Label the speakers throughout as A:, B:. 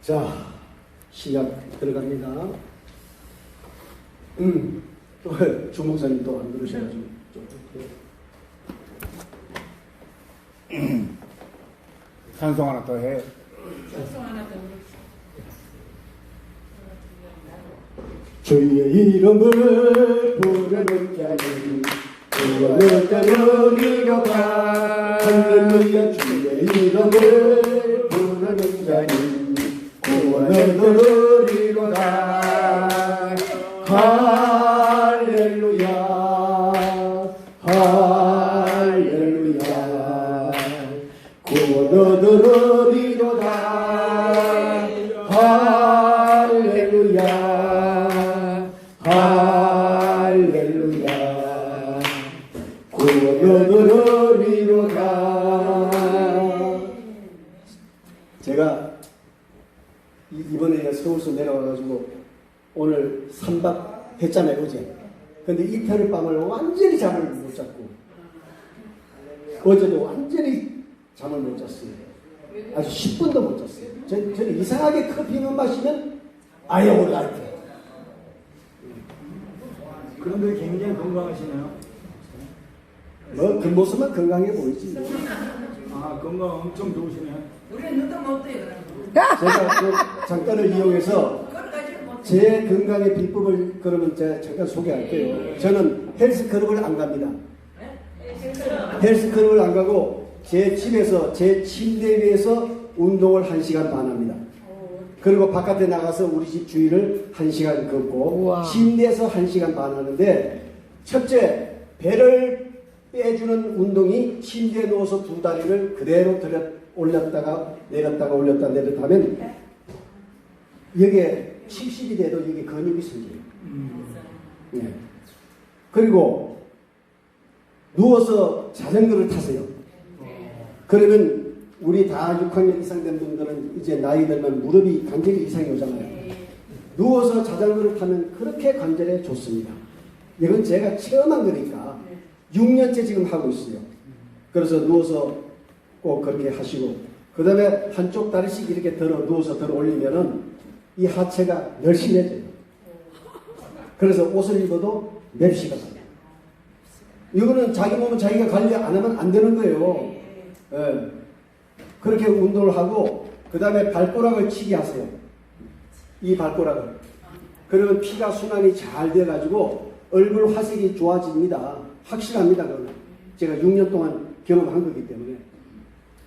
A: 자, 시작 들어갑니다. 또 주목사님 또 안 들으셔가지고
B: 찬송 하나 더 해.
C: 찬송 하나 더.
A: 주의 이름을 부르는 자는 구원을 얻으리로다. 할렐루야. 주의 이름을 부르는 자는 구원을 얻으리로다. 할렐루야. 할렐루야. 구원을 얻으리로다. 할렐루야. 할렐루야. 구원을 얻으리로다. 제가 이번에 서울서 내려와가지고 오늘 3박 했잖아요, 어제. 근데 이틀 밤을 완전히 잠을 못 잤고 어제도 완전히 잠을 못 잤어요. 아주 10분도 못 잤어요. 저는 이상하게 커피만 마시면 아예 올라갈게요.
D: 그런데 굉장히 건강하시네요.
A: 뭐 그 모습만 건강해 보이지.
D: 아, 건강 엄청 좋으시네요.
C: 우리는 눈도 못 떠요.
A: 제가 그 잠깐을 이용해서 제 건강의 비법을 그러면 제가 잠깐 소개할게요. 저는 헬스클럽을 안 갑니다. 헬스클럽을 안 가고 제 집에서 제 침대 위에서 운동을 1시간 반 합니다. 그리고 바깥에 나가서 우리 집 주위를 1시간 걷고
E: 우와.
A: 침대에서 1시간 반 하는데, 첫째 배를 빼주는 운동이 침대에 누워서 두 다리를 그대로 들어 올렸다가 내렸다가 올렸다 내렸다 하면 여기에 70이 돼도 여기 근육이 생겨요. 네. 그리고 누워서 자전거를 타세요. 그러면 우리 다 6학년 이상 된 분들은 이제 나이 들면 무릎이 관절이 이상이 오잖아요. 누워서 자전거를 타면 그렇게 관절에 좋습니다. 이건 제가 체험한 거니까 6년째 지금 하고 있어요. 그래서 누워서 꼭 그렇게 하시고, 그 다음에 한쪽 다리씩 이렇게 누워서 들어 올리면은 이 하체가 열심해져요. 그래서 옷을 입어도 맵시가 나요. 이거는 자기 몸은 자기가 관리 안 하면 안 되는 거예요. 예. 그렇게 운동을 하고, 그 다음에 발가락을 치게 하세요. 이 발가락을. 그러면 피가 순환이 잘 돼가지고 얼굴 화색이 좋아집니다. 확실합니다. 그거는 제가 6년 동안 경험한 거기 때문에.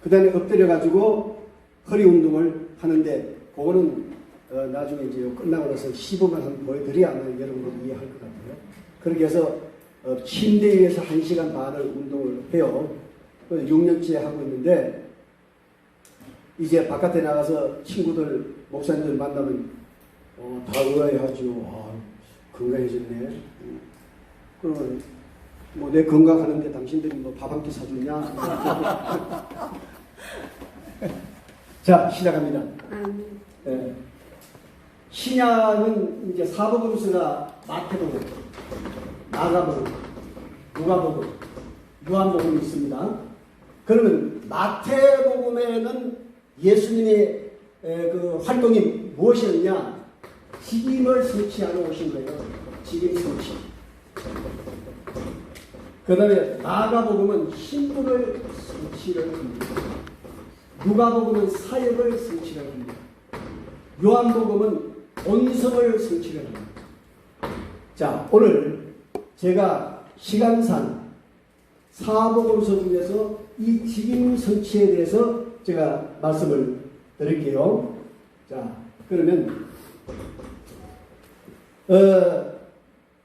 A: 그 다음에 엎드려가지고 허리 운동을 하는데, 그거는 나중에 이제 끝나고 나서 시범을 한번 보여드려야만 여러분들이 이해할 것 같아요. 그렇게 해서 침대 위에서 1시간 반을 운동을 해요. 6년째 하고 있는데, 이제 바깥에 나가서 친구들, 목사님들 만나면 다 의아해하죠. 아, 건강해졌네. 그러면 뭐 내 건강하는데 당신들이 뭐 밥 한 끼 사주냐? 자, 시작합니다. 네. 신약은 이제 사복음서가 마태복음, 마가복음, 누가복음, 요한복음이 있습니다. 그러면 마태복음에는 예수님의 그 활동이 무엇이었냐? 직임을 성취하러 오신 거예요. 직임 성취. 그 다음에 마가복음은 신분을 성취를 합니다. 누가복음은 사역을 성취를 합니다. 요한복음은 본성을 성취를 합니다. 자, 오늘 제가 시간상 사복음서 중에서 이 직임 성취에 대해서 제가 말씀을 드릴게요. 자, 그러면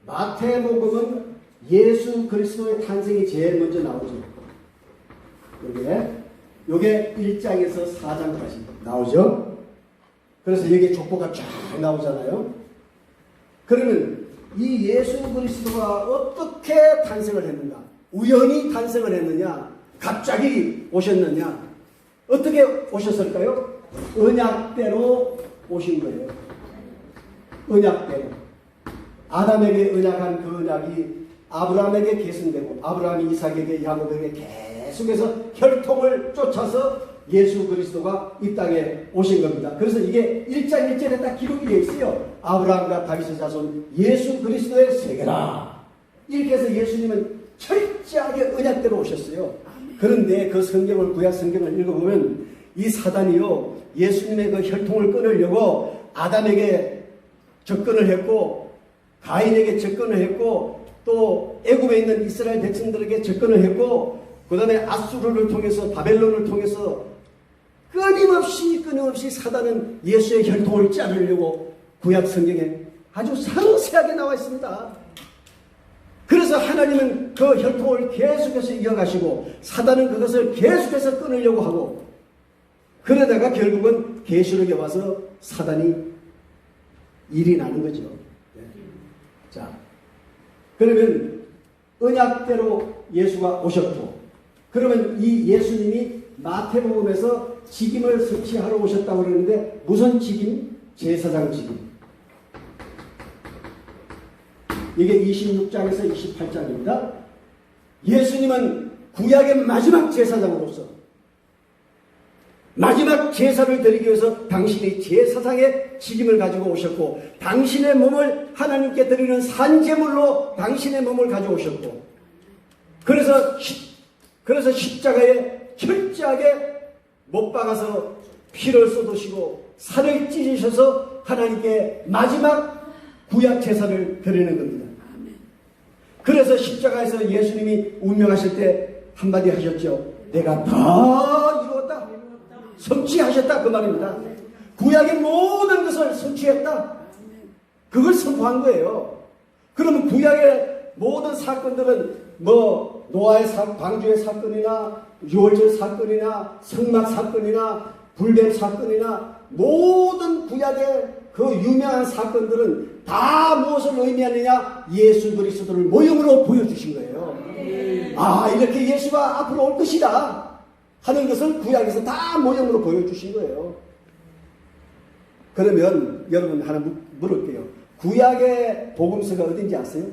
A: 마태복음은 예수 그리스도의 탄생이 제일 먼저 나오죠. 요게 1장에서 4장까지 나오죠. 그래서 여기에 족보가 쫙 나오잖아요. 그러면 이 예수 그리스도가 어떻게 탄생을 했는가? 우연히 탄생을 했느냐? 갑자기 오셨느냐? 어떻게 오셨을까요? 언약대로 오신 거예요. 언약대로. 아담에게 언약한 그 언약이 아브라함에게 계승되고, 아브라함이 이삭에게 야곱에게 계속해서 혈통을 쫓아서 예수 그리스도가 이 땅에 오신 겁니다. 그래서 이게 1장 1절에 딱 기록이 되어 있어요. 아브라함과 다윗의 자손 예수 그리스도의 세계라. 이렇게 해서 예수님은 철저하게 언약대로 오셨어요. 그런데 그 성경을, 구약 성경을 읽어보면 이 사단이요, 예수님의 그 혈통을 끊으려고 아담에게 접근을 했고, 가인에게 접근을 했고, 또 애굽에 있는 이스라엘 백성들에게 접근을 했고, 그 다음에 아수르를 통해서, 바벨론을 통해서 끊임없이 사단은 예수의 혈통을 자르려고 구약 성경에 아주 상세하게 나와 있습니다. 그래서 하나님은 그 혈통을 계속해서 이어가시고 사단은 그것을 계속해서 끊으려고 하고, 그러다가 결국은 계시록에 와서 사단이 일이 나는 거죠. 자, 그러면 언약대로 예수가 오셨고, 그러면 이 예수님이 마태복음에서 직임을 성취하러 오셨다고 그러는데 무슨 직임? 제사장 직임. 이게 26장에서 28장입니다. 예수님은 구약의 마지막 제사장으로서 마지막 제사를 드리기 위해서 당신이 제사장의 직임을 가지고 오셨고, 당신의 몸을 하나님께 드리는 산제물로 당신의 몸을 가져오셨고, 그래서 십자가에 철저하게 못 박아서 피를 쏟으시고 살을 찢으셔서 하나님께 마지막 구약 제사를 드리는 겁니다. 그래서 십자가에서 예수님이 운명하실 때 한마디 하셨죠. 내가 다 이루었다. 성취하셨다. 그 말입니다. 구약의 모든 것을 성취했다. 그걸 선포한 거예요. 그러면 구약의 모든 사건들은 노아의 방주의 사건이나 유월절 사건이나 성막 사건이나 불뱀 사건이나 모든 구약의 그 유명한 사건들은 다 무엇을 의미하느냐? 예수 그리스도를 모형으로 보여주신 거예요. 아, 이렇게 예수가 앞으로 올 것이다 하는 것을 구약에서 다 모형으로 보여주신 거예요. 그러면 여러분 하나 물을게요. 구약의 복음서가 어딘지 아세요?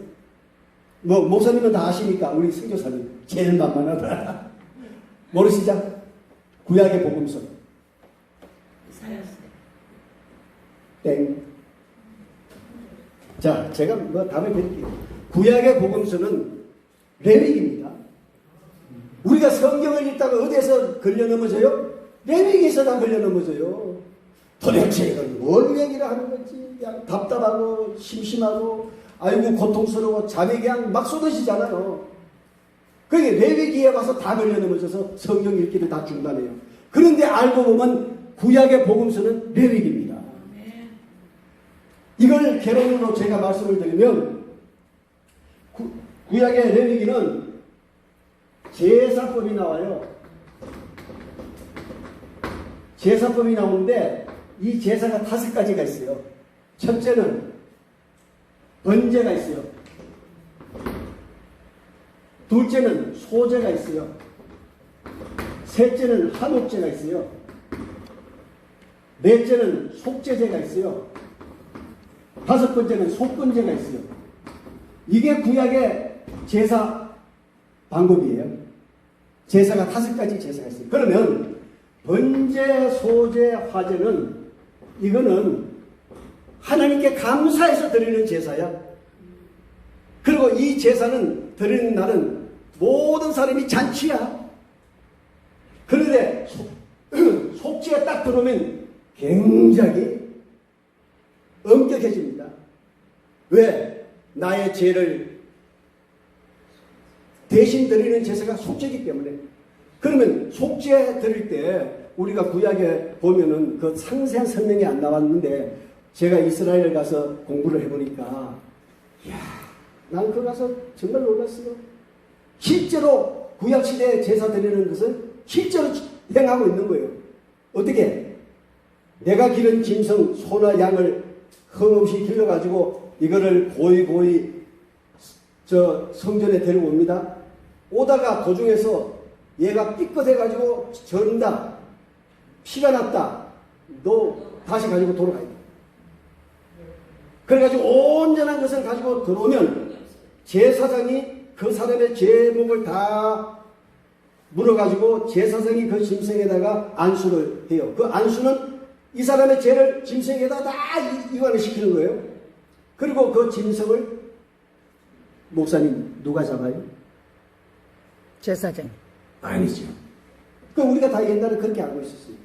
A: 목사님은 다 아시니까 우리 선교사님 제일 만만하다. 모르시죠? 구약의 복음서. 땡. 자, 제가 답을 드릴게요. 구약의 복음서는 레위기입니다. 우리가 성경을 읽다가 어디에서 걸려 넘어져요? 레위기에서 다 걸려 넘어져요. 도대체 이건 뭘 얘기를 하는 건지 그냥 답답하고 심심하고 아이고 고통스러워 자기 그냥 막 쏟으시잖아요. 그게 레위기에 와서 다 걸려 넘어져서 성경 읽기를 다 중단해요. 그런데 알고 보면 구약의 복음서는 레위기입니다. 이걸 개론으로 제가 말씀을 드리면 구약의 레위기는 제사법이 나와요. 제사법이 나오는데 이 제사가 5가지가 있어요. 첫째는 번제가 있어요. 둘째는 소제가 있어요. 셋째는 한옥제가 있어요. 넷째는 속제제가 있어요. 5번째는 속건제가 있어요. 이게 구약의 제사 방법이에요. 제사가 5가지 제사가 있어요. 그러면 번제, 소제, 화제는 이거는 하나님께 감사해서 드리는 제사야. 그리고 이 제사는 드리는 날은 모든 사람이 잔치야. 그런데 속죄에 딱 들어오면 굉장히 엄격해집니다. 왜? 나의 죄를 대신 드리는 제사가 속죄이기 때문에. 그러면 속죄 드릴 때 우리가 구약에 보면은 그 상세한 설명이 안 나왔는데 제가 이스라엘 가서 공부를 해보니까 이야, 난 그거 가서 정말 놀랐어요. 실제로 구약시대에 제사 드리는 것을 실제로 행하고 있는 거예요. 어떻게? 내가 기른 짐승 소나 양을 흠없이 길러가지고 이거를 고이 성전에 데려옵니다. 오다가 도중에서 얘가 삐끗해가지고 저른다. 피가 났다. 너 다시 가지고 돌아가야 돼. 그래가지고 온전한 것을 가지고 들어오면 제사장이 그 사람의 제목을 다 물어가지고 제사장이 그 짐승에다가 안수를 해요. 그 안수는 이 사람의 죄를 짐승에다 다 이관을 시키는 거예요. 그리고 그 짐승을 목사님 누가 잡아요?
E: 제사장.
A: 아니죠. 그 우리가 다 옛날에 그렇게 알고 있었습니다.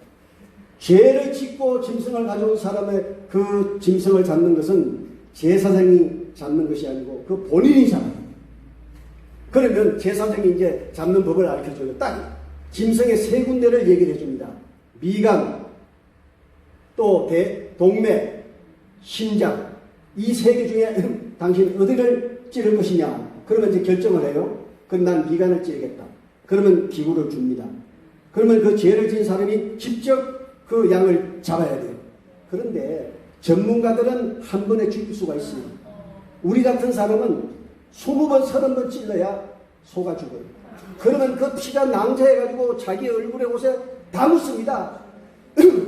A: 죄를 짓고 짐승을 가져온 사람의 그 짐승을 잡는 것은 제사장이 잡는 것이 아니고 그 본인이 잡아요. 그러면 제사장이 이제 잡는 법을 알려줘요. 딱 짐승의 세 군데를 얘기를 해줍니다. 미간, 또 동맥, 심장. 이 세 개 중에 당신 어디를 찌를 것이냐. 그러면 이제 결정을 해요. 그럼 난 미간을 찌르겠다. 그러면 기구를 줍니다. 그러면 그 죄를 지은 사람이 직접 그 양을 잡아야 돼요. 그런데 전문가들은 한 번에 죽일 수가 있어요. 우리 같은 사람은 20번, 30번 찔러야 소가 죽어요. 그러면 그 피가 낭자해가지고 자기 얼굴에 옷에 다 묻습니다.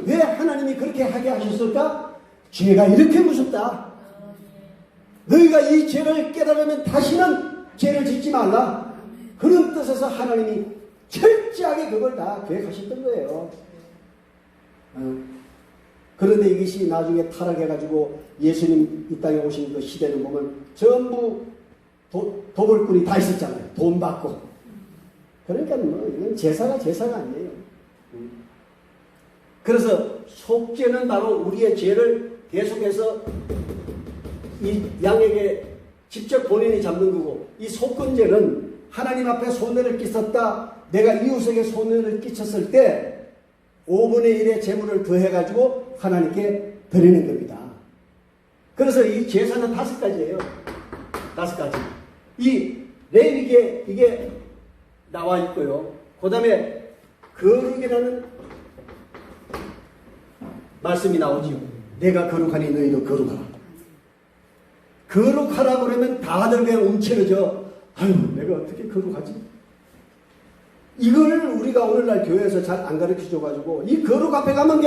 A: 왜 하나님이 그렇게 하게 하셨을까? 죄가 이렇게 무섭다. 너희가 이 죄를 깨달으면 다시는 죄를 짓지 말라. 그런 뜻에서 하나님이 철저하게 그걸 다 계획하셨던 거예요. 그런데 이것이 나중에 타락해가지고 예수님 이 땅에 오신 그 시대를 보면 전부 도벌꾼이 다 있었잖아요. 돈 받고. 그러니까 뭐 이건 제사가 아니에요. 그래서 속죄는 바로 우리의 죄를 계속해서 이 양에게 직접 본인이 잡는 거고, 이 속건죄는 하나님 앞에 손해를 끼쳤다, 내가 이웃에게 손해를 끼쳤을 때 5분의 1의 재물을 더해가지고 하나님께 드리는 겁니다. 그래서 이 제사는 5가지예요. 5가지. 이 레위기에 이게 나와 있고요. 그 다음에 거룩이라는 말씀이 나오지요. 내가 거룩하니 너희도 거룩하라. 거룩하라 그러면 다들 그냥 움츠러져. 아유, 내가 어떻게 거룩하지? 이걸 우리가 오늘날 교회에서 잘 안 가르쳐 줘가지고 이 거룩 앞에 가면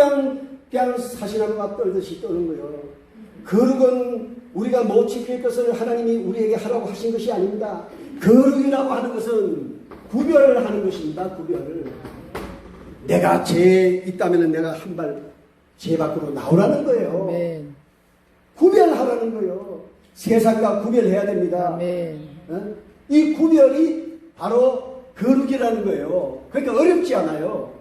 A: 그냥 사시나무가 떨듯이 떠는 거예요. 거룩은 우리가 못 지킬 것을 하나님이 우리에게 하라고 하신 것이 아닙니다. 거룩이라고 하는 것은 구별하는 것입니다. 구별. 내가 죄 있다면 내가 한 발 죄 밖으로 나오라는 거예요.
E: 아멘.
A: 구별하라는 거예요. 세상과 구별해야 됩니다.
E: 아멘.
A: 이 구별이 바로 거룩이라는 거예요. 그러니까 어렵지 않아요.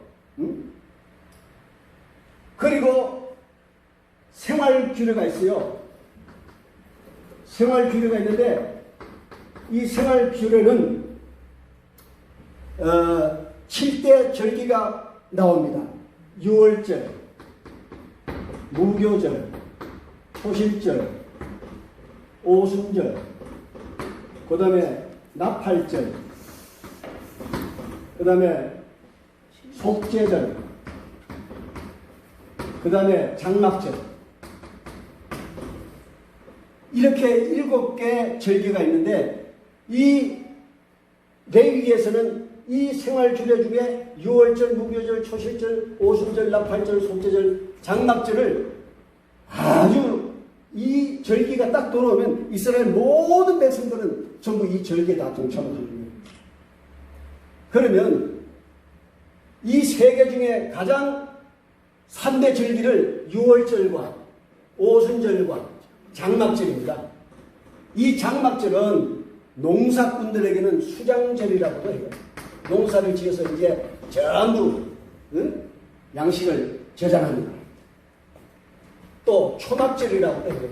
A: 그리고 생활 규례가 있어요. 생활 규례가 있는데 이 생활 규례는 7대 절기가 나옵니다. 유월절, 무교절, 초실절, 오순절, 그 다음에 나팔절, 그 다음에 속죄절, 그 다음에 장막절. 이렇게 7개 절기가 있는데 이 레위기에서는 이 생활 규례 중에 유월절, 무교절, 초실절, 오순절, 나팔절, 속죄절, 장막절을 아주 이 절기가 딱 돌아오면 이스라엘 모든 백성들은 전부 이 절기에 다 동참을 하는 거예요. 그러면 이 3개 중에 가장 3대 절기를 유월절과 오순절과 장막절입니다. 이 장막절은 농사꾼들에게는 수장절이라고도 해요. 농사를 지어서 이제 전부 양식을 저장합니다. 또 초막절이라고 해요.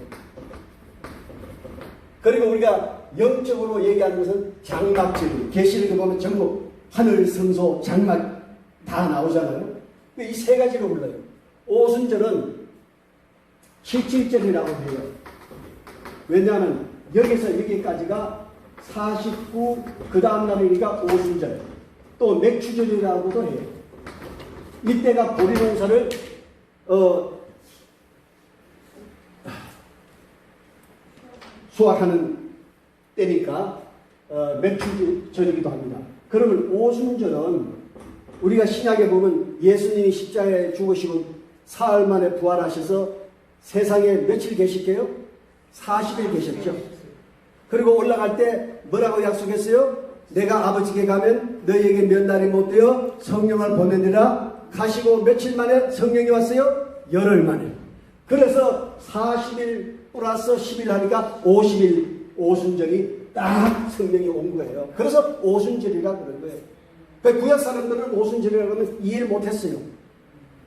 A: 그리고 우리가 영적으로 얘기하는 것은 장막절. 계시록에 보면 전부 하늘, 성소, 장막 다 나오잖아요. 이 3가지로 불러요. 오순절은 실질절이라고 해요. 왜냐하면 여기서 여기까지가 49, 그 다음 날이니까 오순절. 또 맥추절이라고도 해요. 이때가 보리농사를 수확하는 때니까 맥추절이기도 합니다. 그러면 오순절은 우리가 신약에 보면 예수님이 십자가에 죽으시고 사흘 만에 부활하셔서 세상에 며칠 계실게요? 40일 계셨죠. 그리고 올라갈 때 뭐라고 약속했어요? 내가 아버지께 가면 너희에게 몇 날이 못 되어 성령을 보내느라 가시고 며칠 만에 성령이 왔어요? 열흘 만에. 그래서 40일 플러스 10일 하니까 50일 오순절이 딱 성령이 온 거예요. 그래서 오순절이라고 그런 거예요. 구약 사람들은 오순절이라고 하면 이해를 못했어요.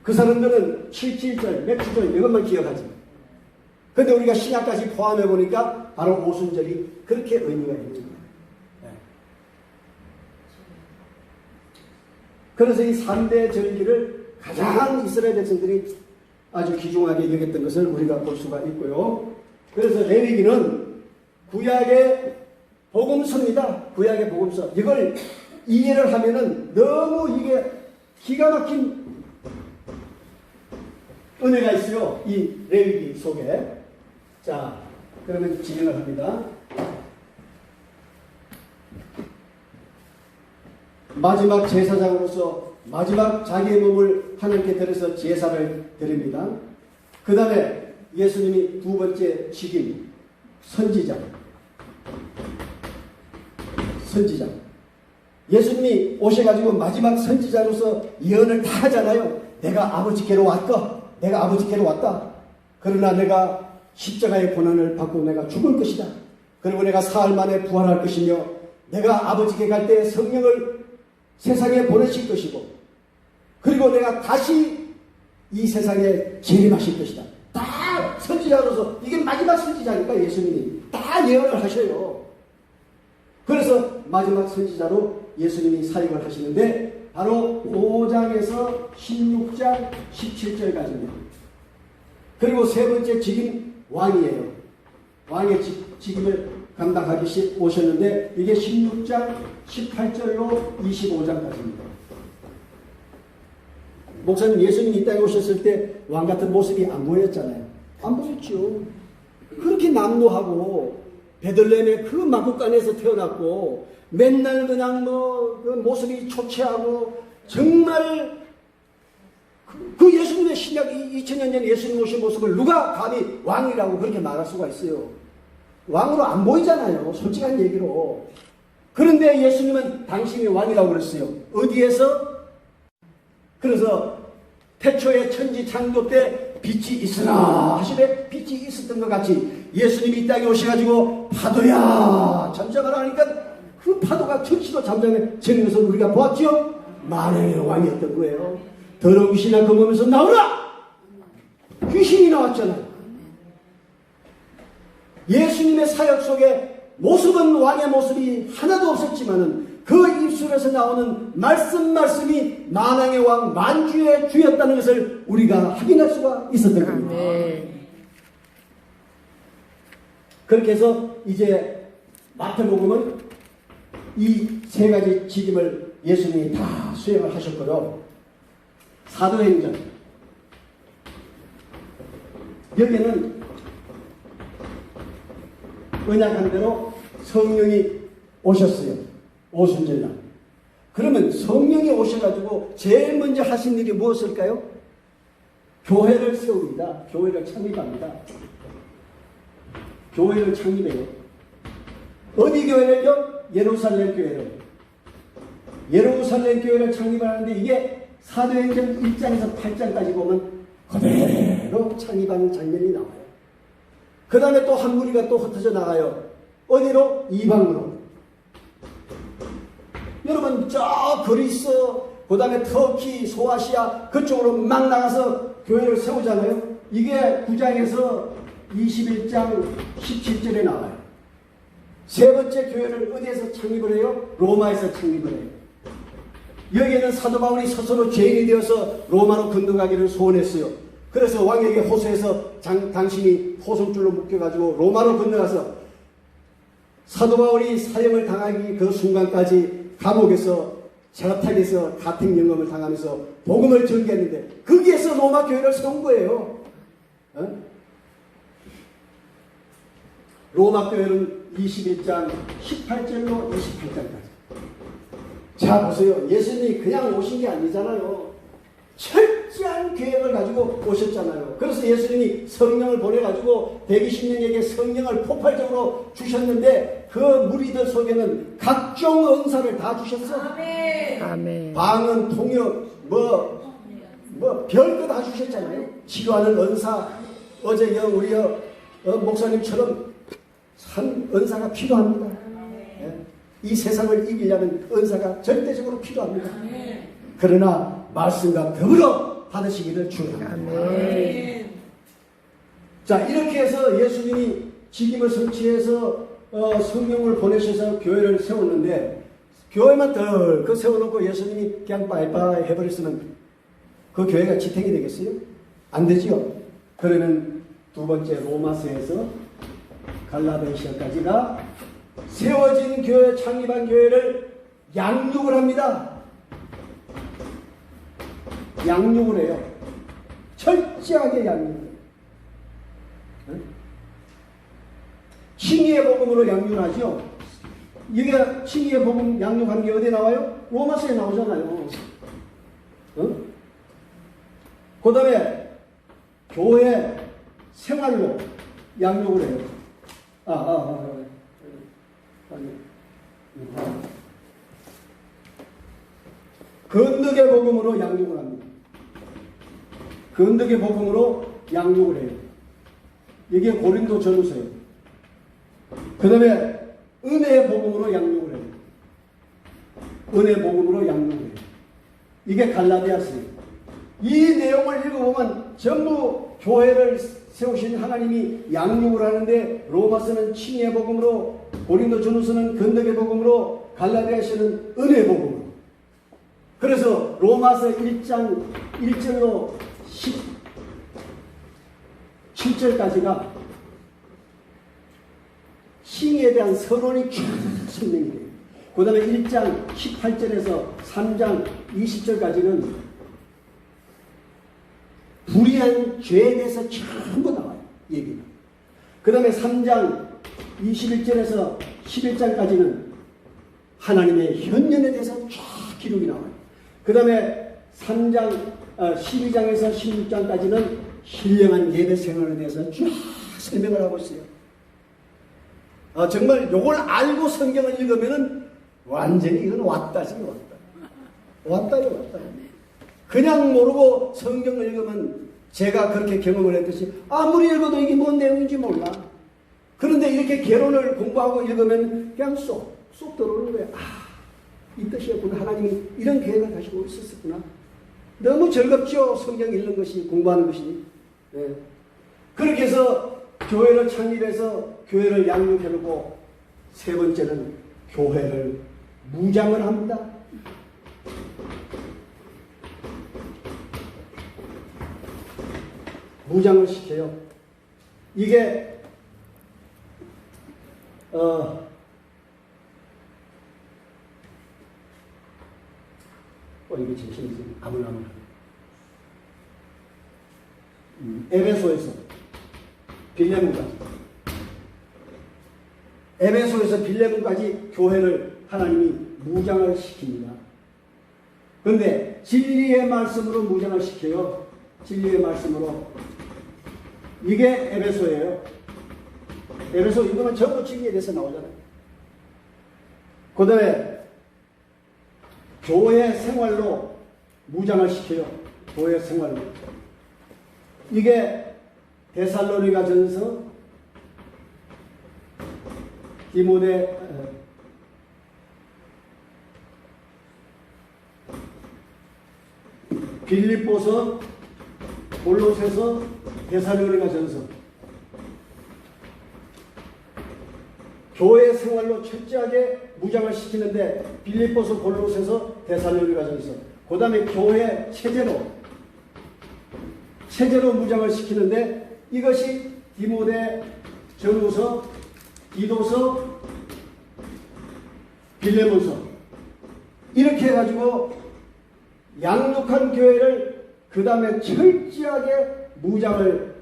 A: 그 사람들은 7.7절, 맥주절 이것만 기억하지. 근데 우리가 신약까지 포함해 보니까 바로 오순절이 그렇게 의미가 있는 거예요. 그래서 이 3대 절기를 가장 이스라엘 백성들이 아주 귀중하게 여겼던 것을 우리가 볼 수가 있고요. 그래서 레위기는 구약의 복음서입니다. 구약의 복음서. 이걸 이해를 하면은 너무 이게 기가 막힌 은혜가 있어요. 이 레위기 속에. 자, 그러면 진행을 합니다. 마지막 제사장으로서 마지막 자기의 몸을 하나님께 드려서 제사를 드립니다. 그 다음에 예수님이 두 번째 직임, 선지자. 예수님이 오셔가지고 마지막 선지자로서 예언을 다 하잖아요. 내가 아버지께로 왔다. 그러나 내가 십자가의 고난을 받고 내가 죽을 것이다. 그리고 내가 사흘 만에 부활할 것이며 내가 아버지께 갈 때 성령을 세상에 보내실 것이고 그리고 내가 다시 이 세상에 재림하실 것이다. 다 선지자로서 이게 마지막 선지자니까 예수님이 다 예언을 하셔요. 그래서 마지막 선지자로 예수님이 사역을 하시는데 바로 5장에서 16장 17절까지입니다. 그리고 세 번째 직임 왕이에요. 왕의 직임을 감당하기 오셨는데 이게 16장 18절로 25장까지입니다. 목사님 예수님이 이 땅에 오셨을 때 왕 같은 모습이 안 보였잖아요. 안 보였죠. 그렇게 남노하고 베들레헴의 그 마구간에서 태어났고 맨날 그냥 그 모습이 초췌하고 정말 그 예수님의 신약 2000년 전 예수님 오신 모습을 누가 감히 왕이라고 그렇게 말할 수가 있어요. 왕으로 안 보이잖아요. 솔직한 얘기로. 그런데 예수님은 당신이 왕이라고 그랬어요. 어디에서? 그래서 태초에 천지 창조 때 빛이 있으나 하시되 빛이 있었던 것 같이 예수님이 이 땅에 오셔가지고 파도야 잠잠하라 하니까 그 파도가 천시도 잠잠해 저는 것을 우리가 보았죠? 만왕의 왕이었던 거예요. 더러운 귀신아 그 몸에서 나오라! 귀신이 나왔잖아요. 예수님의 사역 속에 모습은 왕의 모습이 하나도 없었지만은 그 입술에서 나오는 말씀이 만왕의 왕 만주의 주였다는 것을 우리가 확인할 수가 있었던 겁니다. 그렇게 해서 이제 마태복음은 이 세 가지 직임을 예수님이 다 수행을 하셨고요. 사도행전 여기는 언약한 대로 성령이 오셨어요. 오순절날. 그러면 성령이 오셔가지고 제일 먼저 하신 일이 무엇일까요? 교회를 세웁니다. 교회를 창립합니다. 교회를 창립해요. 어디 교회를요? 예루살렘 교회를. 예루살렘 교회를 창립하는데 이게 사도행전 1장에서 8장까지 보면 그대로 창립하는 장면이 나와요. 그 다음에 또 한 무리가 또 흩어져 나가요. 어디로? 이방으로. 여러분 저 그리스 그 다음에 터키 소아시아 그쪽으로 막 나가서 교회를 세우잖아요. 이게 9장에서 21장 17절에 나와요. 세 번째 교회를 어디에서 창립을 해요? 로마에서 창립을 해요. 여기에는 사도 바울이 스스로 죄인이 되어서 로마로 건너가기를 소원했어요. 그래서 왕에게 호소해서 당신이 호송줄로 묶여가지고 로마로 건너가서 사도 바울이 사형을 당하기 그 순간까지 감옥에서 제라탁에서 가택연금을 당하면서 복음을 전개했는데 거기에서 로마 교회를 세운 거예요. 로마 교회는 21장 18절로 28장까지. 자 보세요. 예수님이 그냥 오신 게 아니잖아요. 철저한 계획을 가지고 오셨잖아요. 그래서 예수님이 성령을 보내가지고 120명에게 성령을 폭발적으로 주셨는데 그 무리들 속에는 각종 은사를 다 주셨어.
C: 아멘.
E: 아멘.
A: 방언, 통역, 별거 다 주셨잖아요. 치료하는 은사, 어제 우리 목사님처럼 참 은사가 필요합니다. 예? 이 세상을 이기려면 은사가 절대적으로 필요합니다. 그러나 말씀과 더불어 받으시기를 축원합니다.
C: 아멘.
A: 자, 이렇게 해서 예수님이 직임을 성취해서 성령을 보내셔서 교회를 세웠는데 교회만 덜 세워놓고 예수님이 그냥 빠이빠이 해버렸으면 그 교회가 지탱이 되겠어요? 안 되지요. 그러면 두 번째 로마서에서 갈라디아까지가 세워진 교회, 창립한 교회를 양육을 합니다. 양육을 해요. 철저하게 양육을 해요. 칭의의 복음으로 양육을 하죠. 이게 칭의의 복음 양육하는 게 어디에 나와요? 로마서에 나오잖아요. 그 다음에 교회 생활로 양육을 해요. 건덕의 복음으로 양육을 합니다. 건덕의 복음으로 양육을 해요. 이게 고린도 전후서예요. 그 다음에 은혜의 복음으로 양육을 해요. 은혜의 복음으로 양육을 해요. 이게 갈라디아서예요. 이 내용을 읽어보면 전부 교회를 세우신 하나님이 양육을 하는데 로마서는 칭의의 복음으로, 고린도 전후서는 건덕의 복음으로, 갈라디아서는 은혜의 복음으로. 그래서 로마서 1장 1절로 17절까지가 칭의에 대한 선언이 쭉 설명이 돼요. 그 다음에 1장 18절에서 3장 20절까지는 불의한 죄에 대해서 전부 나와요. 얘기가. 그 다음에 3장 21절에서 11장까지는 하나님의 현년에 대해서 쫙 기록이 나와요. 그 다음에 12장에서 16장까지는 신령한 예배 생활에 대해서 쫙 설명을 하고 있어요. 정말 요걸 알고 성경을 읽으면은 완전히 이건 왔다지, 왔다요. 그냥 모르고 성경을 읽으면 제가 그렇게 경험을 했듯이 아무리 읽어도 이게 뭔 내용인지 몰라. 그런데 이렇게 개론을 공부하고 읽으면 그냥 쏙 들어오는 거야. 이 뜻이었구나. 하나님이 이런 계획을 가지고 있었구나. 너무 즐겁죠. 성경 읽는 것이, 공부하는 것이. 네. 그렇게 해서 교회를 창립해서 교회를 양육해놓고 세 번째는 교회를 무장을 합니다. 무장을 시켜요. 이게 이게 정신이 아무나 에베소에서 빌레몬까지 교회를 하나님이 무장을 시킵니다. 그런데 진리의 말씀으로 무장을 시켜요. 진리의 말씀으로. 이게 에베소예요. 에베소 이거는 전부 진리에 대해서 나오잖아요. 그 다음에 교회 생활로 무장을 시켜요. 교회 생활로. 이게 데살로니가 전서, 디모데, 빌립보서, 골로새서, 데살로니가 전서. 교회 생활로 철저하게 무장을 시키는데 빌립보서, 골로새서, 데살로니가 전서. 그 다음에 교회 체제로 무장을 시키는데 이것이 디모데 전후서, 디도서, 빌레몬서. 이렇게 해가지고 양육한 교회를 그 다음에 철저하게 무장을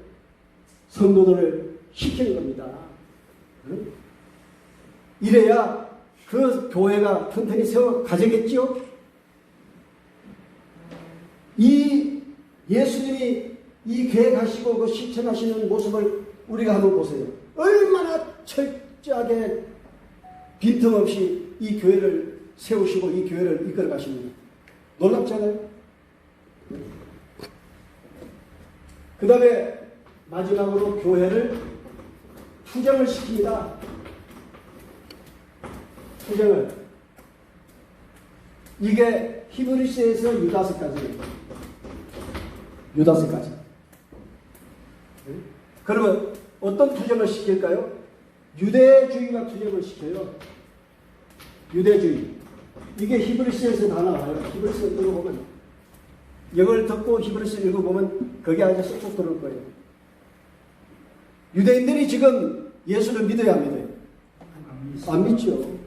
A: 성도들을 시키는 겁니다. 이래야 그 교회가 튼튼히 세워 가져겠죠. 이 예수님이 이 계획하시고 그 실천하시는 모습을 우리가 한번 보세요. 얼마나 철저하게 빈틈없이 이 교회를 세우시고 이 교회를 이끌어 가십니다. 놀랍잖아요. 그 다음에 마지막으로 교회를 투쟁을 시킵니다. 투쟁을. 이게 히브리서에서 유다서까지입니다. 유다서까지. 그러면 어떤 투쟁을 시킬까요? 유대주의가 투쟁을 시켜요. 유대주의. 이게 히브리서에서 다 나와요. 히브리서 읽어보면, 이걸 듣고 히브리서 읽어보면 그게 아주 쏙쏙 들어올 거예요. 유대인들이 지금 예수를 믿어야 안 믿어요? 안 믿죠.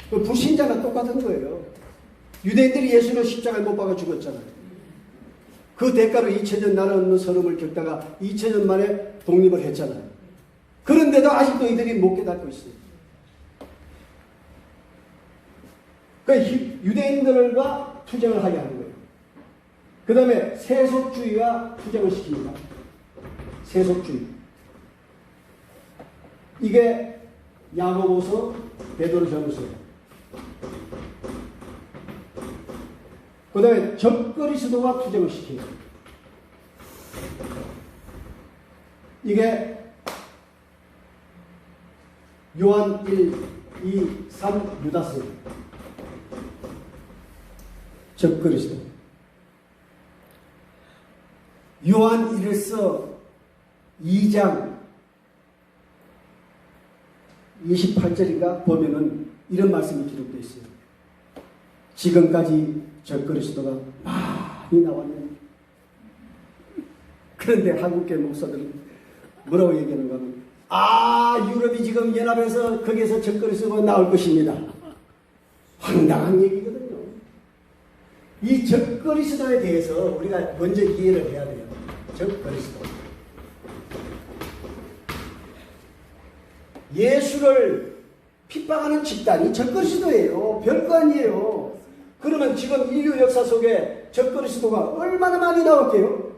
A: 그 불신자가 똑같은 거예요. 유대인들이 예수를 십자가에 못 박아 죽었잖아요. 그 대가로 2000년 나라 없는 서름을 겪다가 2000년 만에 독립을 했잖아요. 그런데도 아직도 이들이 못 깨닫고 있어요. 그 유대인들과 투쟁을 하게 하는 거예요. 그 다음에 세속주의와 투쟁을 시킵니다. 세속주의. 이게 야고보서, 베드로전서예요. 그 다음에 적그리스도와 투쟁을 시킵니다. 이게 요한 1, 2, 3 유다서예요. 적그리스도. 요한 1에서 2장 28절인가 보면은 이런 말씀이 기록되어 있어요. 지금까지 적그리스도가 많이 나왔는데, 그런데 한국계 목사들은 뭐라고 얘기하는가 하면, 유럽이 지금 연합해서 거기에서 적그리스도가 나올 것입니다. 황당한 얘기거든요. 이 적그리스도에 대해서 우리가 먼저 이해를 해야 돼요. 적그리스도. 예수를 핍박하는 집단이 적그리스도예요. 별거 아니에요. 그러면 지금 인류 역사 속에 적그리스도가 얼마나 많이 나왔게요?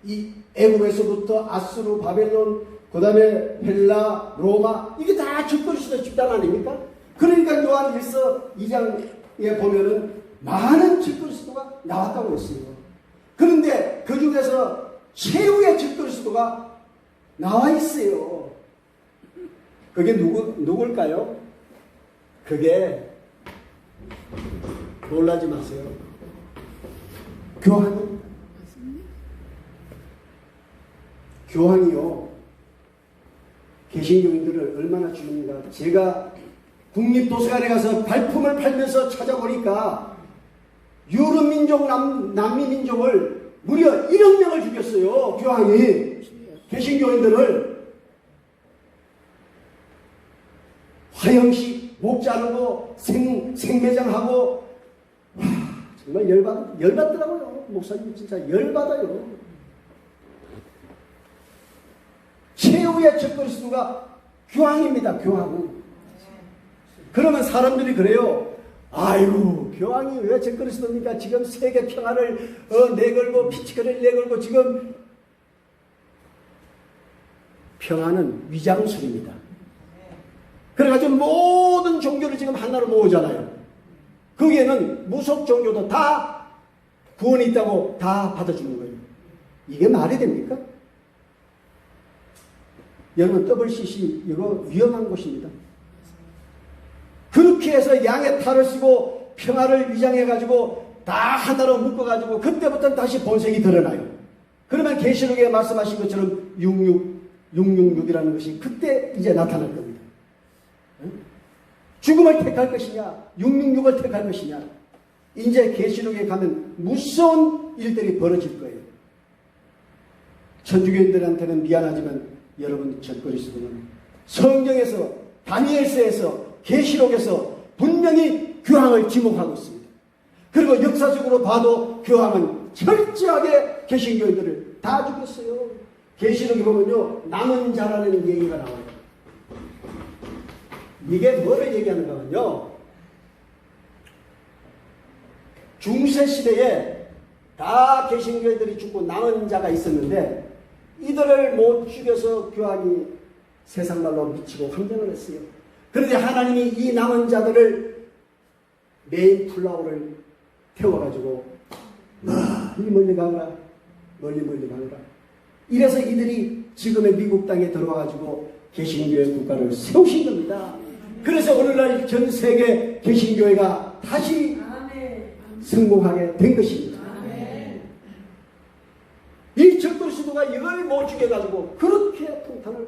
A: 이 애국에서부터 아수르, 바벨론, 그 다음에 헬라, 로마, 이게 다 적그리스도 집단 아닙니까? 그러니까 요한 1서 2장에 보면은 많은 적그리스도가 나왔다고 했어요. 그런데 그 중에서 최후의 적그리스도가 나와 있어요. 그게 누굴까요? 그게 놀라지 마세요. 교황이요. 개신교인들을 얼마나 죽입니다. 제가 국립도서관에 가서 발품을 팔면서 찾아보니까 유럽 민족, 남미 민족을 무려 1억 명을 죽였어요. 교황이. 개신교인들을 화형식 목 자르고 생매장하고, 정말 열받더라고요. 목사님 진짜 열받아요. 최후의 적그리스도가 교황입니다. 교황은. 그러면 사람들이 그래요. 아이고, 교황이 왜 적그리스도입니까? 지금 세계 평화를 내걸고 피치거리를 내걸고 지금. 평화는 위장술입니다. 그래가지고 모든 종교를 지금 하나로 모으잖아요. 거기에는 무속 종교도 다 구원이 있다고 다 받아주는 거예요. 이게 말이 됩니까? 여러분, WCC 이거 위험한 곳입니다. 그렇게 해서 양의 탈을 쓰고 평화를 위장해가지고 다 하나로 묶어가지고 그때부터 다시 본색이 드러나요. 그러면 계시록에 말씀하신 것처럼 666이라는 것이 그때 이제 나타날 겁니다. 죽음을 택할 것이냐, 666을 택할 것이냐. 이제 계시록에 가면 무서운 일들이 벌어질 거예요. 천주교인들한테는 미안하지만 여러분, 적그리스도는 성경에서, 다니엘서에서, 계시록에서 분명히 교황을 지목하고 있습니다. 그리고 역사적으로 봐도 교황은 철저하게 개신교인들을 다 죽였어요. 계시록에 보면요, 남은 자라는 얘기가 나와요. 이게 뭐를 얘기하는가 하면요, 중세 시대에 다 개신교회들이 죽고 남은 자가 있었는데 이들을 못 죽여서 교황이 세상 말로 미치고 환경을 했어요. 그런데 하나님이 이 남은 자들을 메인 플라워를 태워가지고 멀리 가거라, 멀리 가거라. 이래서 이들이 지금의 미국 땅에 들어와가지고 개신교회 국가를 세우신 겁니다. 그래서 오늘날 전 세계 개신교회가 다시 성공하게 된 것입니다. 이 적그리스도가 이걸 못 죽여가지고 그렇게 통탄을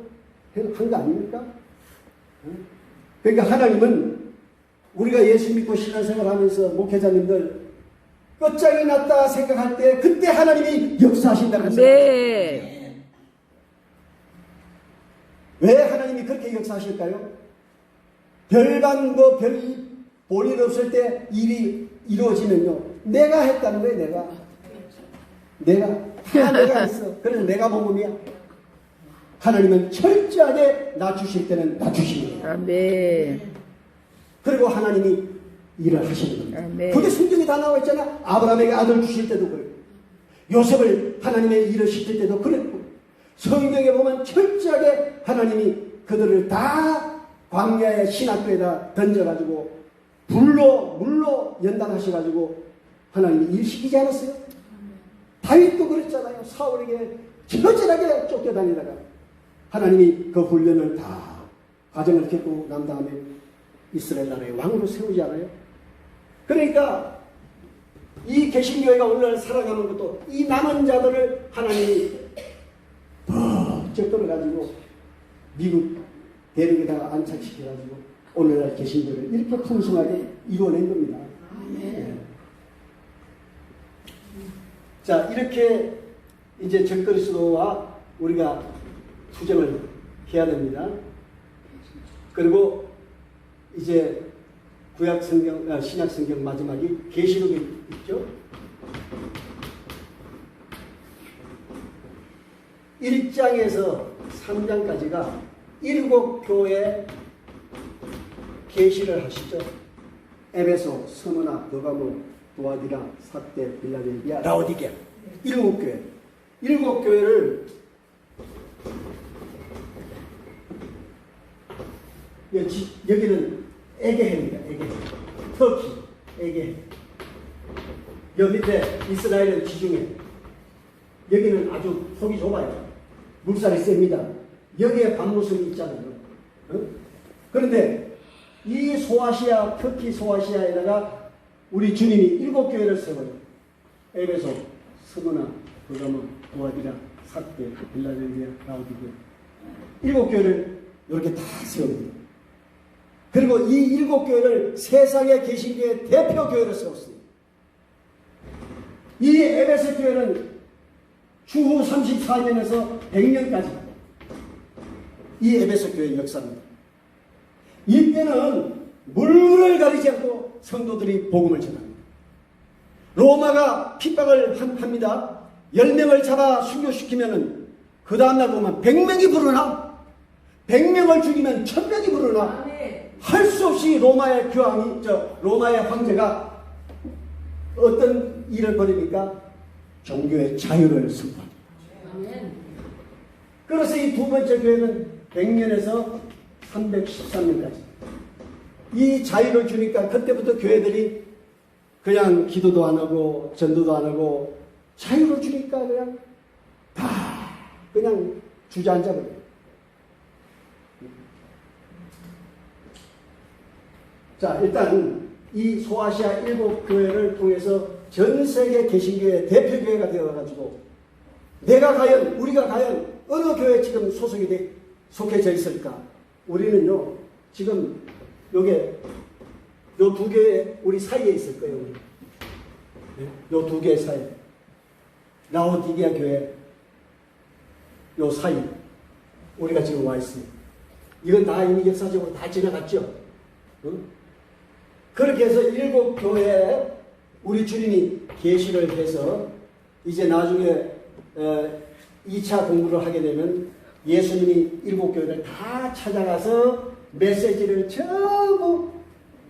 A: 한 거 아닙니까? 그러니까 하나님은 우리가 예수 믿고 신앙생활 하면서 목회자님들 끝장이 났다 생각할 때 그때 하나님이 역사하신다는 거죠.
E: 네.
A: 왜 하나님이 그렇게 역사하실까요? 별반 별 볼일 없을 때 일이 이루어지면요 내가 했다는 거예요. 내가 했어. 그래서 내가 복음이야. 하나님은 철저하게 낮추실 때는 낮추십니다.
E: 아멘.
A: 그리고 하나님이 일을 하시는 겁니다.
E: 아멘.
A: 그게 성경에 다 나와 있잖아. 아브라함에게 아들 주실 때도 그랬고 요셉을 하나님의 일을 시킬 때도 그랬고 성경에 보면 철저하게 하나님이 그들을 다 광야의 신학교에다 던져가지고 물로 연단하셔가지고 하나님이 일 시키지 않았어요? 다윗도 그랬잖아요. 사울에게 처절하게 쫓겨다니다가 하나님이 그 훈련을 다 과정을 겪고 난 다음에 이스라엘 나라의 왕으로 세우지 않아요? 그러니까 이 개신교회가 오늘날 살아가는 것도 이 남은 자들을 하나님이 번쩍 들어가지고 미국 대륙에다가 안착시켜가지고 오늘날 개신교회를 이렇게 풍성하게 이루어낸 겁니다. 네. 자, 이렇게 이제 적그리스도와 우리가 투쟁을 해야 됩니다. 그리고 이제 구약 성경, 신약 성경 마지막이 계시록이 있죠. 1장에서 3장까지가 7교회 계시를 하시죠. 에베소, 스무나, 버가모, 도아디라, 삭대, 빌라델비아, 라오디게아 7교회. 7교회를 여기는 에게해입니다. 에게해. 터키, 에게해. 여기 밑에 이스라엘은 지중해. 여기는 아주 폭이 좁아요. 물살이 셉니다. 여기에 반모섬이 있잖아요. 그런데 이 소아시아, 터키 소아시아에다가 우리 주님이 7교회를 세워요. 에베소, 스무나, 버가모, 도아디라, 삭대, 빌라델비아, 라오디게아 7교회를 이렇게 다 세웁니다. 그리고 이 7교회를 세상에 계신 게 대표 교회로 세웠습니다. 이 에베소 교회는 추후 34년에서 100년까지 이 에베소 교회의 역사입니다. 이때는 물을 가리지 않고 성도들이 복음을 전합니다. 로마가 핍박을 합니다. 10명을 잡아 순교시키면은 그 다음날 보면 100명이 불어나 100명을 죽이면 1000명이 불어나 할 수 없이 로마의 교황이 로마의 황제가 어떤 일을 벌이니까 종교의 자유를 선포합니다. 그래서 이 두 번째 교회는 100년에서 313년까지 이 자유를 주니까 그때부터 교회들이 그냥 기도도 안 하고 전도도 안 하고 자유를 주니까 그냥 다 그냥 주저앉아 버려요. 자, 일단 이 소아시아 7교회를 통해서 전 세계 개신교회 대표교회가 되어가지고 우리가 과연 어느 교회에 지금 속해져 있을까? 우리는요, 지금 요 두 교회 우리 사이에 있을 거예요. 요 두 교회 사이. 라오디게아 교회 요 사이 우리가 지금 와 있습니다. 이건 다 이미 역사적으로 다 지나갔죠. 그렇게 해서 7교회에 우리 주님이 계시를 해서 이제 나중에 2차 공부를 하게 되면 예수님이 7교회를 다 찾아가서 메시지를 전부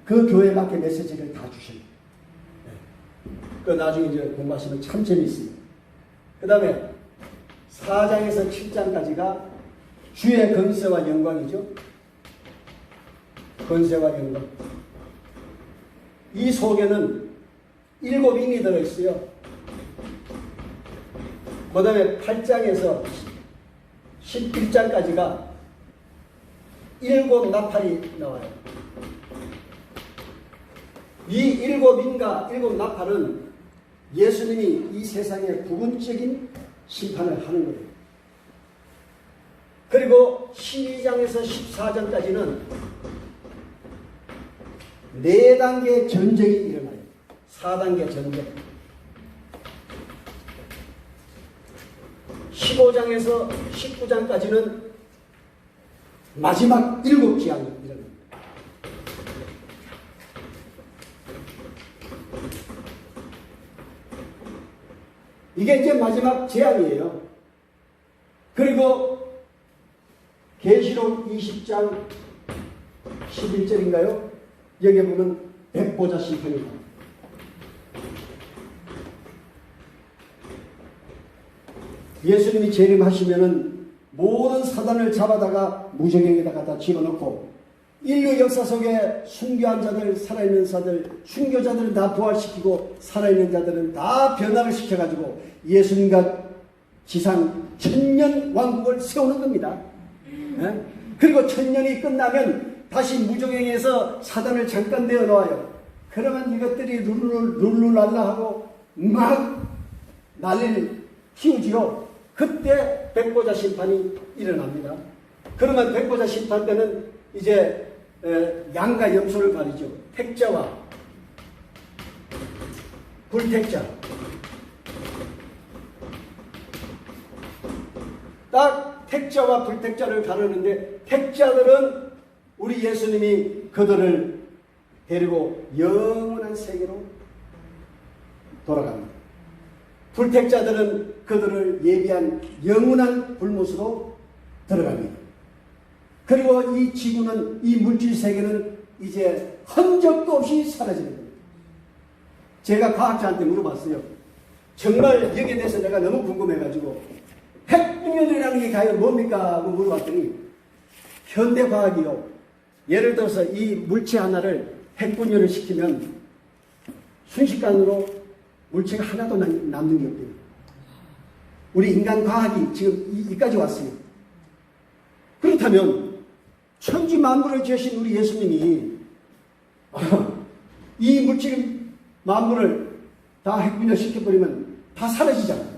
A: 그 교회밖에 메시지를 다 주십니다. 그 나중에 이제 공부하시면 참 재미있습니다. 그 다음에 4장에서 7장까지가 주의 권세와 영광이죠. 권세와 영광. 이 속에는 7인이 들어있어요. 그 다음에 8장에서 11장까지가 7 나팔이 나와요. 이 7인과 7 나팔은 예수님이 이 세상에 부분적인 심판을 하는 거예요. 그리고 12장에서 14장까지는 4단계 전쟁이 일어나요. 4단계 전쟁. 15장에서 19장까지는 마지막 7 재앙이 일어납니다. 이게 이제 마지막 재앙이에요. 그리고 계시록 20장 11절인가요? 여기 보면 백보자 심판입니다. 예수님이 재림하시면은 모든 사단을 잡아다가 무저갱에다가 다 집어넣고 인류 역사 속에 순교한 자들, 살아있는 자들, 순교자들은 다 부활시키고 살아있는 자들은 다 변화를 시켜가지고 예수님과 지상 천년 왕국을 세우는 겁니다. 예? 그리고 천년이 끝나면 다시 무저갱에서 사단을 잠깐 내어놓아요. 그러면 이것들이 룰루랄라하고 막 난리를 피우지요. 그때 백보자 심판이 일어납니다. 그러면 백보자 심판 때는 이제 양과 염소를 가리죠. 택자와 불택자. 딱 택자와 불택자를 가르는데 택자들은 우리 예수님이 그들을 데리고 영원한 세계로 돌아갑니다. 불택자들은 그들을 예비한 영원한 불못으로 들어갑니다. 그리고 이 지구는, 이 물질 세계는 이제 흔적도 없이 사라지는 겁니다. 제가 과학자한테 물어봤어요. 정말 여기에 대해서 내가 너무 궁금해가지고 핵분열이라는 게 과연 뭡니까? 하고 물어봤더니 현대과학이요. 예를 들어서 이 물체 하나를 핵분열을 시키면 순식간으로 물체가 하나도 남는 게 없대요. 우리 인간 과학이 지금 이까지 왔어요. 그렇다면 천지 만물을 지으신 우리 예수님이 이 물질 만물을 다 핵분열 시켜버리면 다 사라지잖아요.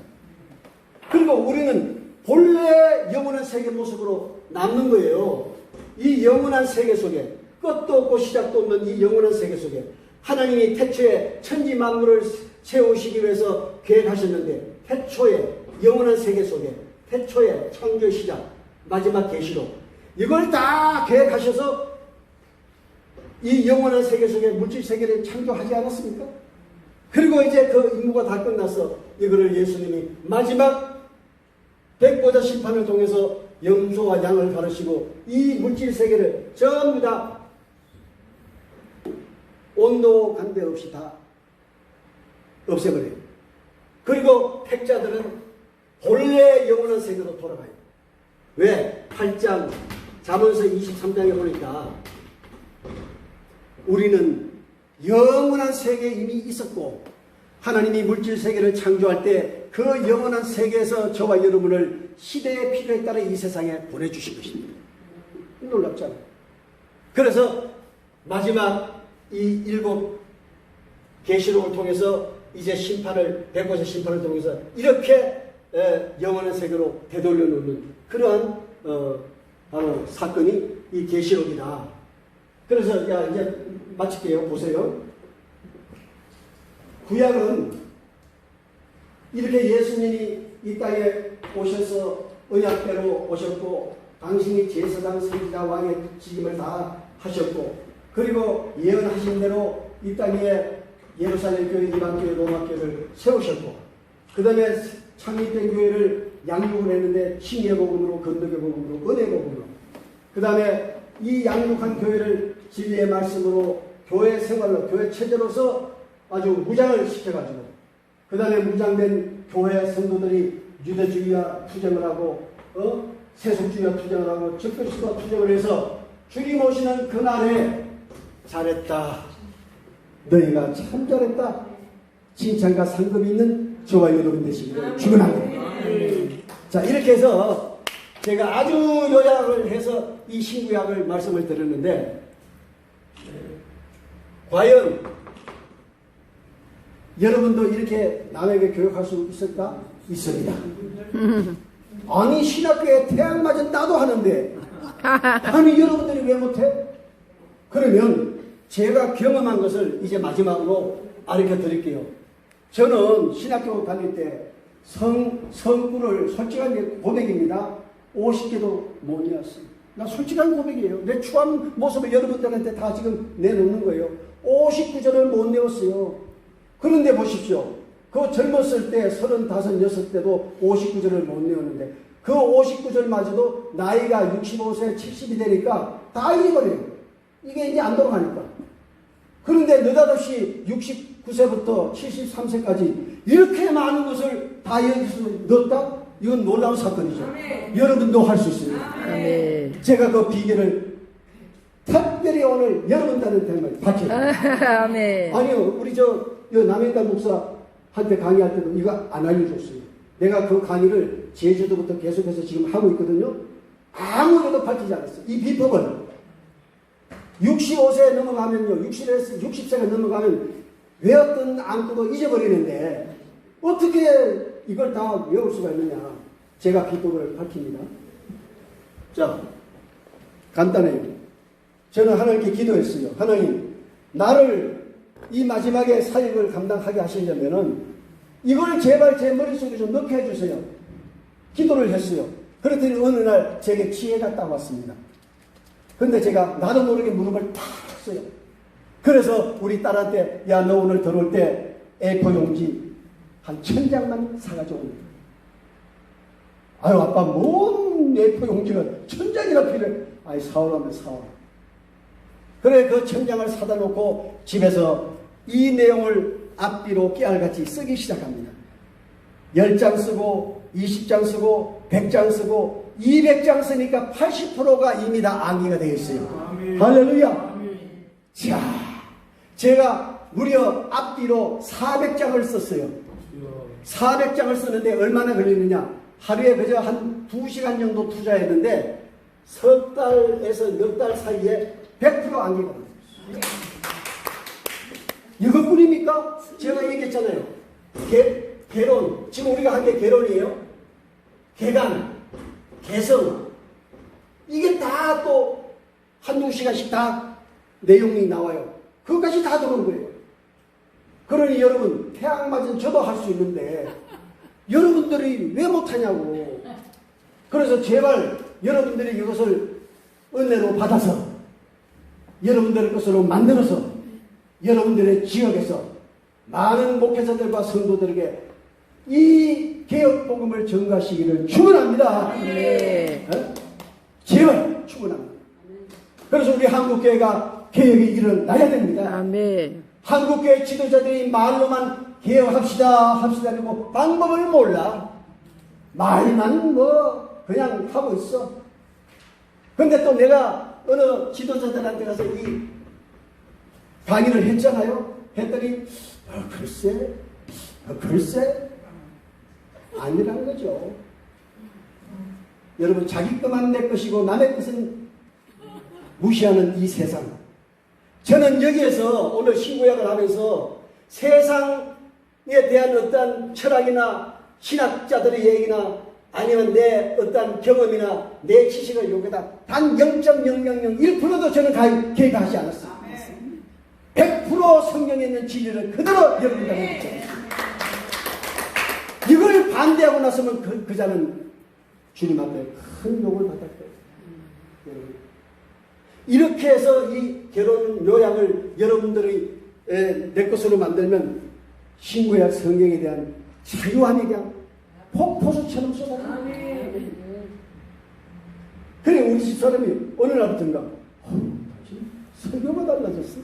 A: 그리고 우리는 본래 영원한 세계 모습으로 남는 거예요. 이 영원한 세계 속에 끝도 없고 시작도 없는 이 영원한 세계 속에 하나님이 태초에 천지 만물을 세우시기 위해서 계획하셨는데 태초에 영원한 세계 속에 태초에 창조 시작 마지막 계시록 이걸 다 계획하셔서 이 영원한 세계 속에 물질 세계를 창조하지 않았습니까? 그리고 이제 그 임무가 다 끝나서 이거를 예수님이 마지막 백보자 심판을 통해서 염소와 양을 가르치고 이 물질 세계를 전부 다 온도 간대 없이 다 없애버려요. 그리고 택자들은 본래 영원한 세계로 돌아가요. 왜? 8장 잠언서 23장에 보니까 우리는 영원한 세계에 이미 있었고 하나님이 물질 세계를 창조할 때 그 영원한 세계에서 저와 여러분을 시대의 필요에 따라 이 세상에 보내주신 것입니다. 놀랍잖아요. 그래서 마지막 이 7 계시록을 통해서 이제 심판을 백보자 심판을 통해서 이렇게 영원한 세계로 되돌려 놓는 그러한 바로 사건이 이 계시록이다. 그래서 이제 마칠게요. 보세요. 구약은 이렇게 예수님이 이 땅에 오셔서 언약대로 오셨고 당신이 제사장 선지자 왕의 직임을 다 하셨고 그리고 예언하신 대로 이 땅에 예루살렘 교회, 이방 교회, 로마 교회를 세우셨고 그 다음에 창립된 교회를 양육을 했는데 칭의 복음으로, 건덕의 복음으로, 은혜 복음으로 그 다음에 이 양육한 교회를 진리의 말씀으로 교회 생활로, 교회 체제로서 아주 무장을 시켜가지고 그 다음에 무장된 교회 성도들이 유대주의와 투쟁을 하고 세속주의와 투쟁을 하고 적그리스도와 투쟁을 해서 주님 오시는 그날에 잘했다. 너희가 참 잘했다. 칭찬과 상급이 있는 저와 여러분 되시기를 축원합니다. 자, 이렇게 해서 제가 아주 요약을 해서 이 신구약을 말씀을 드렸는데 과연 여러분도 이렇게 남에게 교육할 수 있을까? 있습니다. 아니 신학교에 태양 맞은 나도 하는데 아니 여러분들이 왜 못해? 그러면 제가 경험한 것을 이제 마지막으로 알려 드릴게요. 저는 신학교 다닐 때 성구를 솔직한 고백입니다. 50개도 못 외웠어요. 나 솔직한 고백이에요. 내 추한 모습을 여러분들한테 다 지금 내놓는 거예요. 59절을 못 외웠어요. 그런데 보십시오. 그 젊었을 때 35, 6 때도 59절을 못 외웠는데 그 59절마저도 나이가 65세, 70이 되니까 다 잊어버려요. 이게 이제 안 돌아가니까. 그런데 느닷없이 69세부터 73세까지 이렇게 많은 것을 다 여기서 넣었다? 이건 놀라운 사건이죠.
C: 아멘.
A: 여러분도 할 수 있습니다.
E: 아멘.
A: 제가 그 비결을 특별히 오늘 여러분들한테 밝혀요.
E: 아멘.
A: 아니요, 우리 남행달 목사한테 강의할 때도 이거 안 알려줬어요. 내가 그 강의를 제주도부터 계속해서 지금 하고 있거든요. 아무래도 밝히지 않았어요. 이 비법을 65세 넘어가면요, 60세가 넘어가면 외웠던 안구도 잊어버리는데 어떻게 이걸 다 외울 수가 있느냐. 제가 비법을 밝힙니다. 자, 간단해요. 저는 하나님께 기도했어요. 하나님, 나를 이 마지막에 사역을 감당하게 하시려면은 이걸 제발 제 머릿속에 좀 넣게 해주세요. 기도를 했어요. 그랬더니 어느 날 제게 지혜가 딱 왔습니다. 근데 제가 나도 모르게 무릎을 탁 쳤어요. 그래서 우리 딸한테 야, 너 오늘 들어올 때 A4 용지 한 1000장만 사가지고 옵니다. 아유, 아빠 뭔 A4 용지가 1000장이나 필요해. 아이, 사오라면 사오라. 그래, 그 1000장을 사다 놓고 집에서 이 내용을 앞뒤로 깨알같이 쓰기 시작합니다. 10장 쓰고 20장 쓰고 100장 쓰고 200장 쓰니까 80%가 이미 다 암기가 되어 있어요.
D: 아멘.
A: 할렐루야.
D: 아멘.
A: 자, 제가 무려 앞뒤로 400장을 썼어요. 400장을 쓰는데 얼마나 걸리느냐? 하루에 그저 한 2시간 정도 투자했는데 석 달에서 넉 달 사이에 100% 암기가 돼요. 이것뿐입니까? 제가 얘기했잖아요. 개론. 지금 우리가 한 게 개론이에요. 개간, 개성. 이게 다 또 한두 시간씩 다 내용이 나와요. 그것까지 다 들어온 거예요. 그러니 여러분, 태양 맞은 저도 할 수 있는데 여러분들이 왜 못하냐고. 그래서 제발 여러분들이 이것을 은혜로 받아서 여러분들의 것으로 만들어서 여러분들의 지역에서 많은 목회자들과 성도들에게 이 개혁복음을 전가하시기를 축원합니다.
E: 네.
A: 제발 축원합니다. 그래서 우리 한국교회가 개혁이 일어나야 됩니다.
E: 아멘.
A: 한국교회 지도자들이 말로만 개혁합시다 하고 방법을 몰라. 말만 그냥 하고 있어. 근데 또 내가 어느 지도자들한테 가서 이 강의를 했잖아요. 했더니 글쎄 아니라는 거죠. 여러분, 자기 것만 내 것이고 남의 것은 무시하는 이 세상. 저는 여기에서 오늘 신구약을 하면서 세상에 대한 어떤 철학이나 신학자들의 얘기나 아니면 내 어떤 경험이나 내 지식을 여기다 단 0.0001%도 저는 개입하지 않았어요. 100% 성경에 있는 진리를 그대로 여러분들에게 드립니다. 이걸 반대하고 나서면 그 자는 주님 앞에 큰 욕을 받을 거예요. 이렇게 해서 이 결혼 요약을 여러분들이 내 것으로 만들면 신구약 성경에 대한 자유함이 그냥 폭포수처럼 쏟아집니다. 그래, 우리 집사람이 어느 날부터인가 설교가 달라졌어.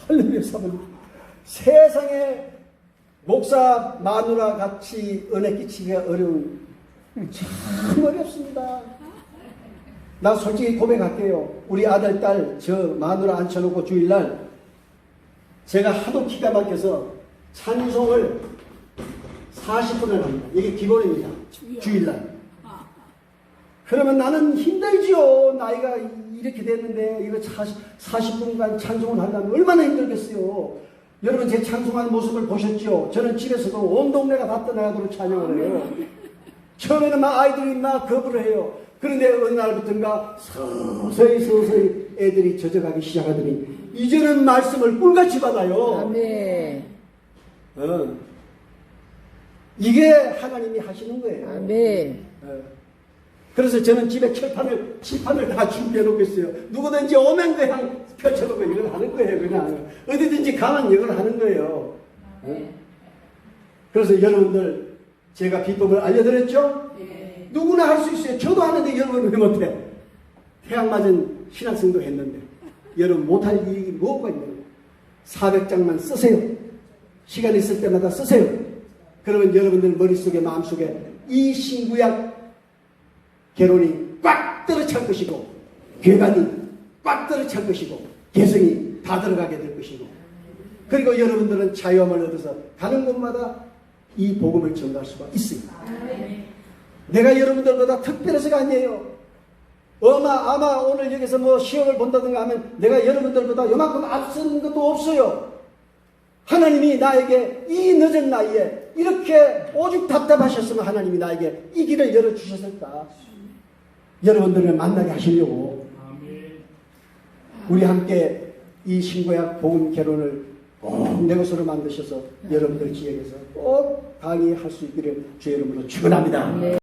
A: 할렐루야 사모님. 세상에 목사 마누라 같이 은혜 끼치기가 어려운 참 어렵습니다. 나 솔직히 고백할게요. 우리 아들, 딸, 저 마누라 앉혀놓고 주일날 제가 하도 기가 막혀서 찬송을 40분을 합니다. 이게 기본입니다. 주일날. 그러면 나는 힘들지요. 나이가 이렇게 됐는데 이거 40분간 찬송을 하려면 얼마나 힘들겠어요. 여러분 제 찬송하는 모습을 보셨죠? 저는 집에서도 온 동네가 다 떠나가도록 찬양을 해요. 처음에는 막 아이들이 막 거부를 해요. 그런데 어느 날부터인가 서서히 애들이 젖어가기 시작하더니 이제는 말씀을 꿀같이 받아요.
E: 아멘.
A: 이게 하나님이 하시는 거예요.
E: 아멘.
A: 그래서 저는 집에 칠판을 다 준비해 놓고 있어요. 누구든지 오면 그냥 펼쳐놓고 이걸 하는 거예요. 그냥 어디든지 가면 이걸 하는 거예요. 그래서 여러분들 제가 비법을 알려드렸죠? 누구나 할 수 있어요. 저도 하는데 여러분은 왜 못해? 태양 맞은 신학생도 했는데 여러분 못할 일이 뭐가 있냐고. 400장만 쓰세요. 시간 있을 때마다 쓰세요. 그러면 여러분들 머릿속에 마음속에 이 신구약 개론이 꽉 들어찰 것이고 괴간이 꽉 들어찰 것이고 개성이 다 들어가게 될 것이고 그리고 여러분들은 자유함을 얻어서 가는 곳마다 이 복음을 전할 수가 있습니다. 내가 여러분들보다 특별해서가 아니에요. 아마 오늘 여기서 뭐 시험을 본다든가 하면 내가 여러분들보다 이만큼 앞선 것도 없어요. 하나님이 나에게 이 늦은 나이에 이렇게 오죽 답답하셨으면 하나님이 나에게 이 길을 열어주셨을까. 여러분들을 만나게 하시려고 우리 함께 이 신구약 복음 개론을 꼭 내 것으로 만드셔서 여러분들 지역에서 꼭 강의할 수 있기를 주의 이름으로 축원합니다.